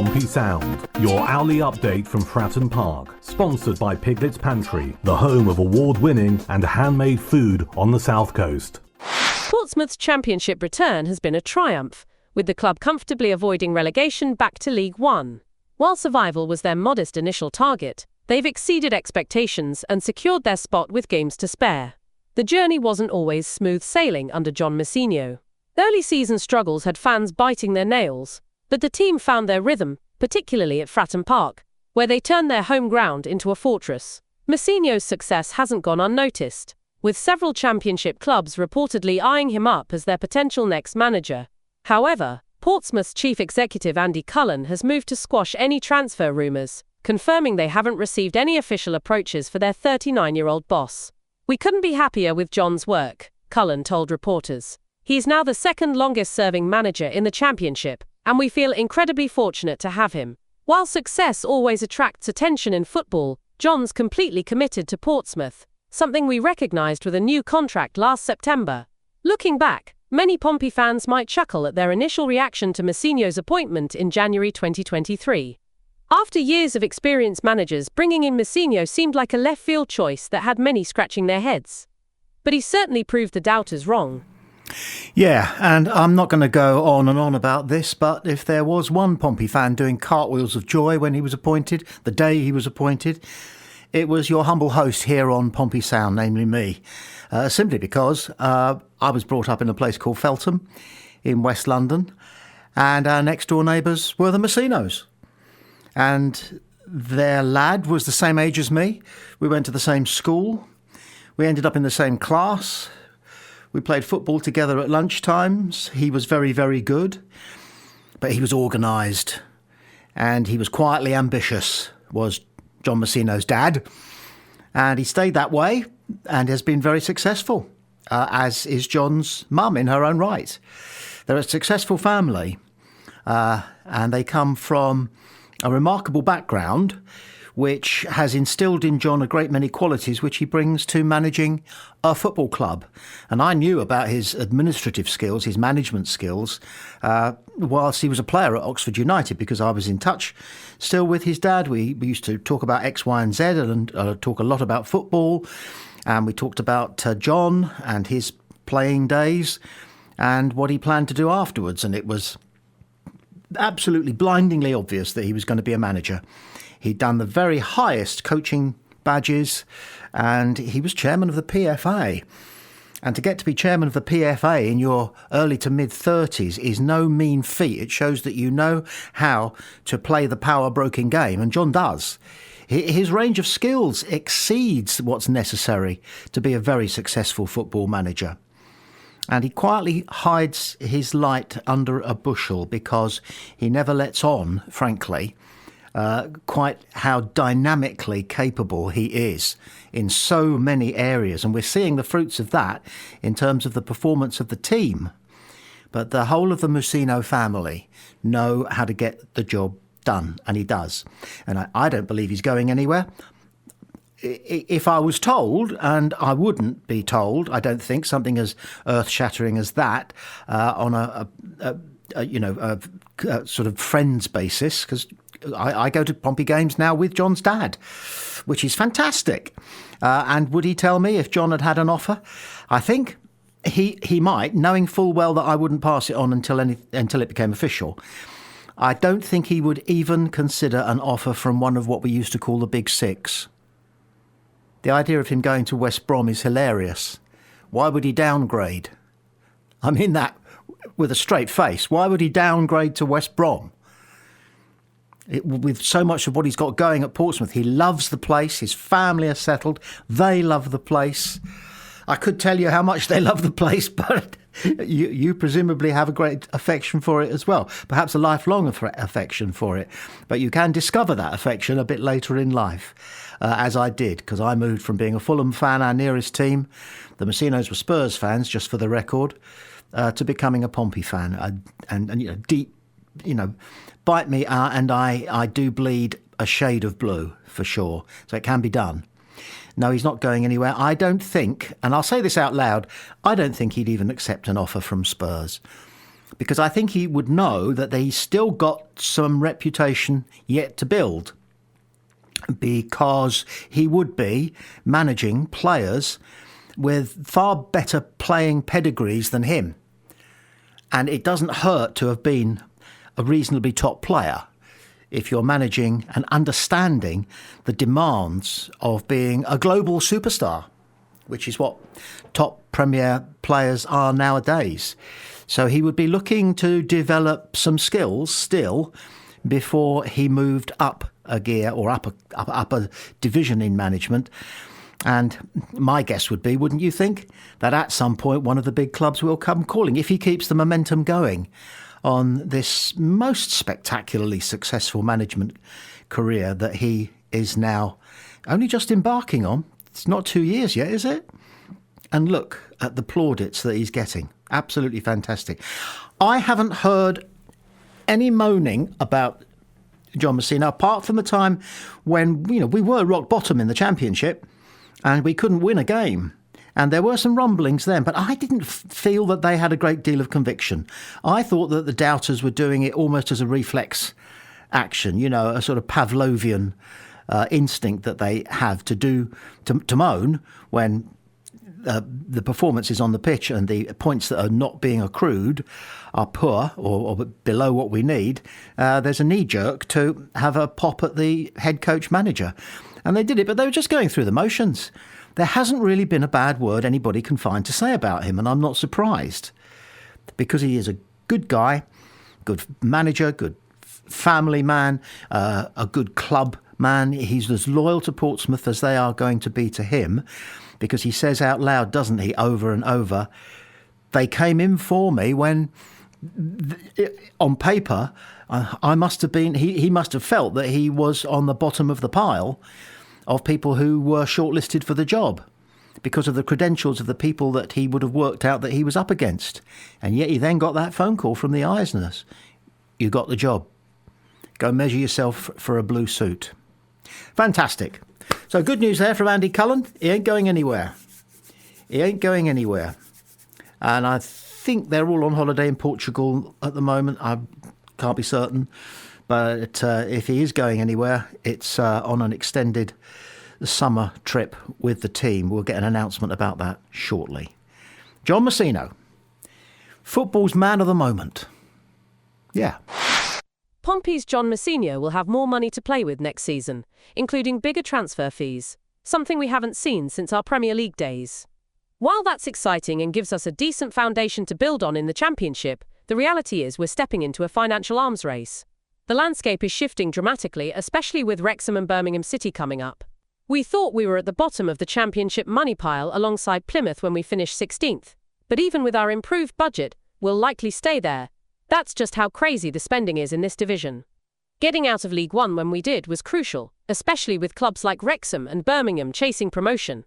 Pompey Sound, your hourly update from Fratton Park, sponsored by Piglet's Pantry, the home of award-winning and handmade food on the South Coast. Portsmouth's championship return has been a triumph, with the club comfortably avoiding relegation back to League One. While survival was their modest initial target, they've exceeded expectations and secured their spot with games to spare. The journey wasn't always smooth sailing under John Mousinho. Early season struggles had fans biting their nails, but the team found their rhythm, particularly at Fratton Park, where they turned their home ground into a fortress. Mousinho's success hasn't gone unnoticed, with several championship clubs reportedly eyeing him up as their potential next manager. However, Portsmouth's chief executive Andy Cullen has moved to squash any transfer rumours, confirming they haven't received any official approaches for their 39-year-old boss. "We couldn't be happier with John's work," Cullen told reporters. "He's now the second longest-serving manager in the championship, and we feel incredibly fortunate to have him." While success always attracts attention in football, John's completely committed to Portsmouth, something we recognised with a new contract last September. Looking back, many Pompey fans might chuckle at their initial reaction to Mousinho's appointment in January 2023. After years of experienced managers, bringing in Mousinho seemed like a left-field choice that had many scratching their heads. But he certainly proved the doubters wrong. Yeah, and I'm not going to go on and on about this, but if there was one Pompey fan doing cartwheels of joy when he was appointed, the day he was appointed, it was your humble host here on Pompey Sound, namely me. Simply because I was brought up in a place called Feltham in West London, and our next door neighbours were the Mousinhos. And their lad was the same age as me. We went to the same school. We ended up in the same class. We played football together at lunchtimes. He was very, very good, but he was organised and he was quietly ambitious, was John Mousinho's dad. And he stayed that way and has been very successful, as is John's mum in her own right. They're a successful family, and they come from a remarkable background which has instilled in John a great many qualities which he brings to managing a football club. And I knew about his administrative skills, his management skills, whilst he was a player at Oxford United, because I was in touch still with his dad. We used to talk about X, Y and Z and talk a lot about football. And we talked about John and his playing days and what he planned to do afterwards. And it was absolutely blindingly obvious that he was going to be a manager. He'd done the very highest coaching badges and he was chairman of the PFA. And to get to be chairman of the PFA in your early to mid-30s is no mean feat. It shows that you know how to play the power-broken game, and John does. His range of skills exceeds what's necessary to be a very successful football manager. And he quietly hides his light under a bushel because he never lets on, frankly, quite how dynamically capable he is in so many areas. And we're seeing the fruits of that in terms of the performance of the team. But the whole of the Mousinho family know how to get the job done, and he does. And I don't believe he's going anywhere. If I was told, and I wouldn't be told, I don't think, something as earth-shattering as that on a sort of friends basis, because I go to Pompey games now with John's dad, which is fantastic. And would he tell me if John had had an offer? I think he might, knowing full well that I wouldn't pass it on until it became official. I don't think he would even consider an offer from one of what we used to call the Big Six. The idea of him going to West Brom is hilarious. Why would he downgrade? I mean that with a straight face. Why would he downgrade to West Brom? With so much of what he's got going at Portsmouth, he loves the place, his family are settled, they love the place. I could tell you how much they love the place, but you presumably have a great affection for it as well, perhaps a lifelong affection for it. But you can discover that affection a bit later in life, as I did, because I moved from being a Fulham fan, our nearest team, the Mousinhos were Spurs fans, just for the record, to becoming a Pompey fan. And deep, bite me, and I do bleed a shade of blue, for sure. So it can be done. No, he's not going anywhere. I don't think, and I'll say this out loud, I don't think he'd even accept an offer from Spurs. because I think he would know that he's still got some reputation yet to build, because he would be managing players with far better playing pedigrees than him. And it doesn't hurt to have been a reasonably top player if you're managing and understanding the demands of being a global superstar, which is what top Premier players are nowadays. So he would be looking to develop some skills still before he moved up a gear or up a division in management. And my guess would be, wouldn't you think, that at some point one of the big clubs will come calling if he keeps the momentum going on this most spectacularly successful management career that he is now only just embarking on. It's not 2 years yet, is it? And look at the plaudits that he's getting. Absolutely fantastic. I haven't heard any moaning about John Messina, apart from the time when we were rock bottom in the Championship and we couldn't win a game. And there were some rumblings then, but I didn't feel that they had a great deal of conviction. I thought that the doubters were doing it almost as a reflex action, a sort of Pavlovian instinct that they have to moan when the performance is on the pitch and the points that are not being accrued are poor or below what we need. There's a knee-jerk to have a pop at the head coach manager. And they did it, but they were just going through the motions. There hasn't really been a bad word anybody can find to say about him, and I'm not surprised, because he is a good guy, good manager, good family man, a good club man. He's as loyal to Portsmouth as they are going to be to him, because he says out loud, doesn't he, over and over, they came in for me when, on paper, I must have been, he must have felt that he was on the bottom of the pile of people who were shortlisted for the job because of the credentials of the people that he would have worked out that he was up against. And yet he then got that phone call from the Eisners. You got the job. Go measure yourself for a blue suit. Fantastic. So good news there from Andy Cullen. He ain't going anywhere. He ain't going anywhere. And I think they're all on holiday in Portugal at the moment. I can't be certain. But if he is going anywhere, it's on an extended summer trip with the team. We'll get an announcement about that shortly. John Messina, football's man of the moment. Yeah. Pompey's John Messina will have more money to play with next season, including bigger transfer fees, something we haven't seen since our Premier League days. While that's exciting and gives us a decent foundation to build on in the Championship, the reality is we're stepping into a financial arms race. The landscape is shifting dramatically, especially with Wrexham and Birmingham City coming up. We thought we were at the bottom of the Championship money pile alongside Plymouth when we finished 16th, but even with our improved budget, we'll likely stay there. That's just how crazy the spending is in this division. Getting out of League One when we did was crucial, especially with clubs like Wrexham and Birmingham chasing promotion.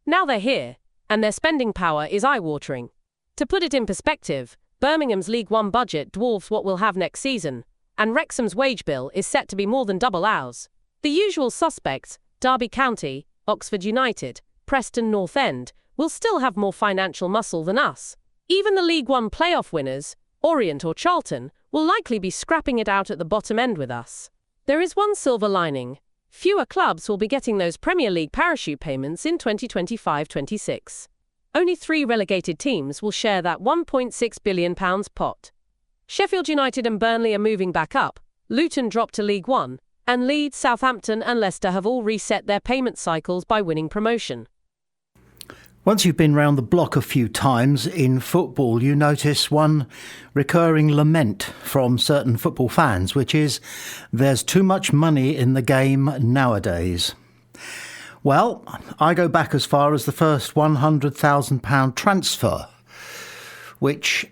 Now they're here, and their spending power is eye-watering. To put it in perspective, Birmingham's League One budget dwarfs what we'll have next season, and Wrexham's wage bill is set to be more than double ours. The usual suspects, Derby County, Oxford United, Preston North End, will still have more financial muscle than us. Even the League One playoff winners, Orient or Charlton, will likely be scrapping it out at the bottom end with us. There is one silver lining. Fewer clubs will be getting those Premier League parachute payments in 2025-26. Only 3 relegated teams will share that £1.6 billion pot. Sheffield United and Burnley are moving back up, Luton dropped to League One, and Leeds, Southampton and Leicester have all reset their payment cycles by winning promotion. Once you've been round the block a few times in football, you notice one recurring lament from certain football fans, which is there's too much money in the game nowadays. Well, I go back as far as the first £100,000 transfer, which,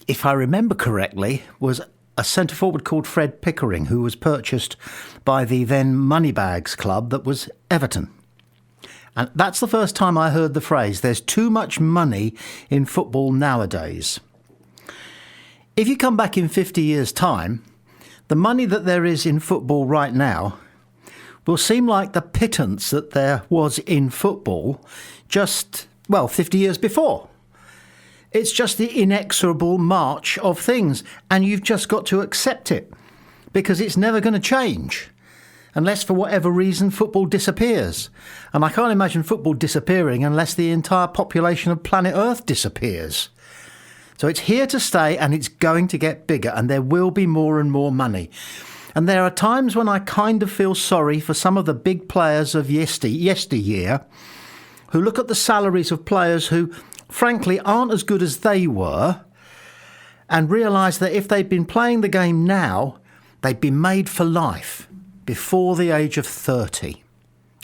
if I remember correctly, was a centre-forward called Fred Pickering, who was purchased by the then Moneybags club that was Everton. And that's the first time I heard the phrase, there's too much money in football nowadays. If you come back in 50 years' time, the money that there is in football right now will seem like the pittance that there was in football just, 50 years before. It's just the inexorable march of things, and you've just got to accept it, because it's never going to change unless, for whatever reason, football disappears. And I can't imagine football disappearing unless the entire population of planet Earth disappears. So it's here to stay, and it's going to get bigger, and there will be more and more money. And there are times when I kind of feel sorry for some of the big players of yesteryear who look at the salaries of players who, frankly, aren't as good as they were, and realise that if they'd been playing the game now, they'd be made for life before the age of 30.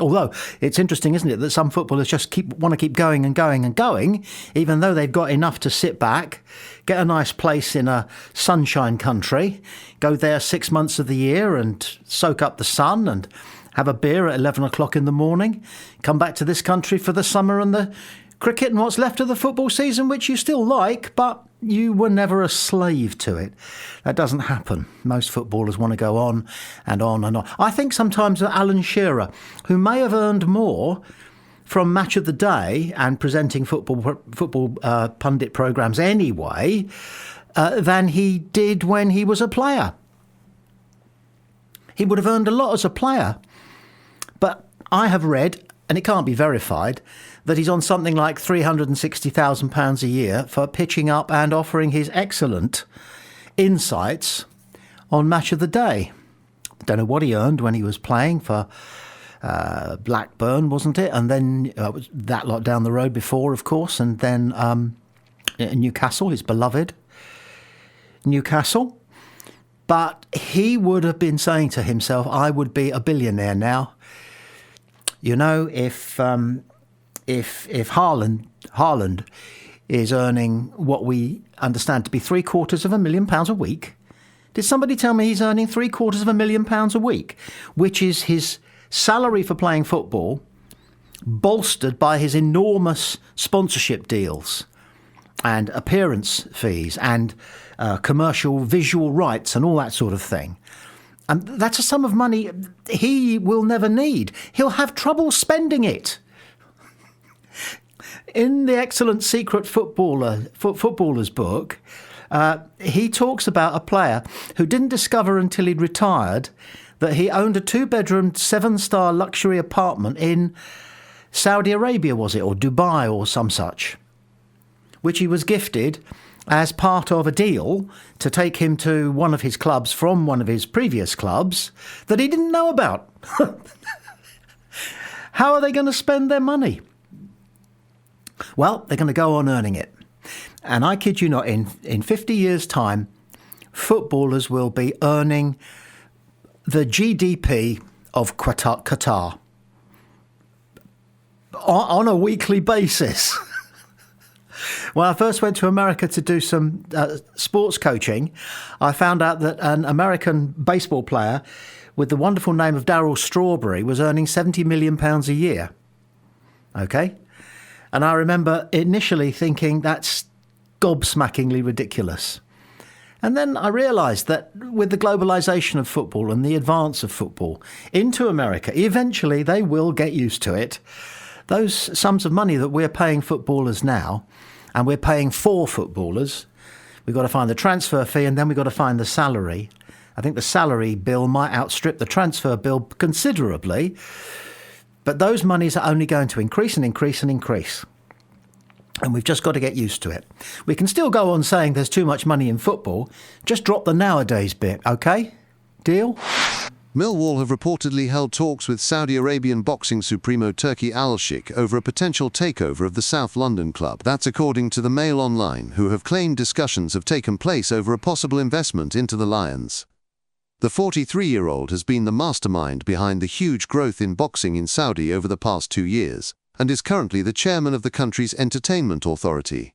Although, it's interesting, isn't it, that some footballers just want to keep going and going and going, even though they've got enough to sit back, get a nice place in a sunshine country, go there 6 months of the year and soak up the sun and have a beer at 11 o'clock in the morning, come back to this country for the summer and the cricket and what's left of the football season, which you still like, but you were never a slave to it. That doesn't happen. Most footballers want to go on and on and on. I think sometimes that Alan Shearer, who may have earned more from Match of the Day and presenting football pundit programmes anyway, than he did when he was a player. He would have earned a lot as a player. But I have read, and it can't be verified, that he's on something like £360,000 a year for pitching up and offering his excellent insights on Match of the Day. I don't know what he earned when he was playing for Blackburn, wasn't it? And then was that lot down the road before, of course, and then Newcastle, his beloved Newcastle. But he would have been saying to himself, I would be a billionaire now. You know, if Haaland is earning what we understand to be £750,000 a week, did somebody tell me he's earning £750,000 a week, which is his salary for playing football, bolstered by his enormous sponsorship deals and appearance fees and commercial visual rights and all that sort of thing. And that's a sum of money he will never need. He'll have trouble spending it. In the excellent Secret Footballer's book, he talks about a player who didn't discover until he'd retired that he owned a 2-bedroom, 7-star luxury apartment in Saudi Arabia, was it, or Dubai or some such, which he was gifted as part of a deal to take him to one of his clubs from one of his previous clubs that he didn't know about. How are they going to spend their money? Well, they're going to go on earning it. And I kid you not, in 50 years' time, footballers will be earning the GDP of Qatar on a weekly basis. When I first went to America to do some sports coaching, I found out that an American baseball player with the wonderful name of Darryl Strawberry was earning £70 million a year. Okay? And I remember initially thinking that's gobsmackingly ridiculous. And then I realised that with the globalisation of football and the advance of football into America, eventually they will get used to it. Those sums of money that we're paying footballers now, and we're paying for footballers, we've got to find the transfer fee and then we've got to find the salary. I think the salary bill might outstrip the transfer bill considerably, but those monies are only going to increase and increase and increase. And we've just got to get used to it. We can still go on saying there's too much money in football, just drop the nowadays bit, OK? Deal? Millwall have reportedly held talks with Saudi Arabian boxing supremo Turki Al-Sheikh over a potential takeover of the South London club. That's according to the Mail Online, who have claimed discussions have taken place over a possible investment into the Lions. The 43-year-old has been the mastermind behind the huge growth in boxing in Saudi over the past 2 years, and is currently the chairman of the country's entertainment authority.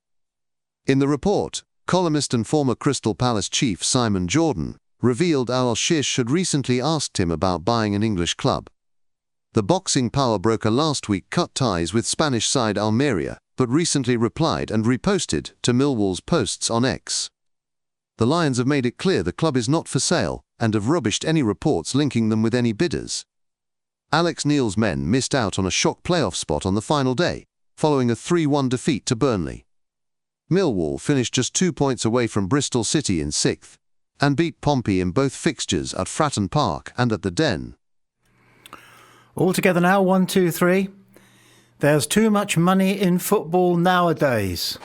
In the report, columnist and former Crystal Palace chief Simon Jordan revealed Al-Sheikh had recently asked him about buying an English club. The boxing power broker last week cut ties with Spanish side Almeria, but recently replied and reposted to Millwall's posts on X. The Lions have made it clear the club is not for sale and have rubbished any reports linking them with any bidders. Alex Neil's men missed out on a shock playoff spot on the final day, following a 3-1 defeat to Burnley. Millwall finished just 2 points away from Bristol City in 6th and beat Pompey in both fixtures at Fratton Park and at the Den. All together now, 1, 2, 3. There's too much money in football nowadays.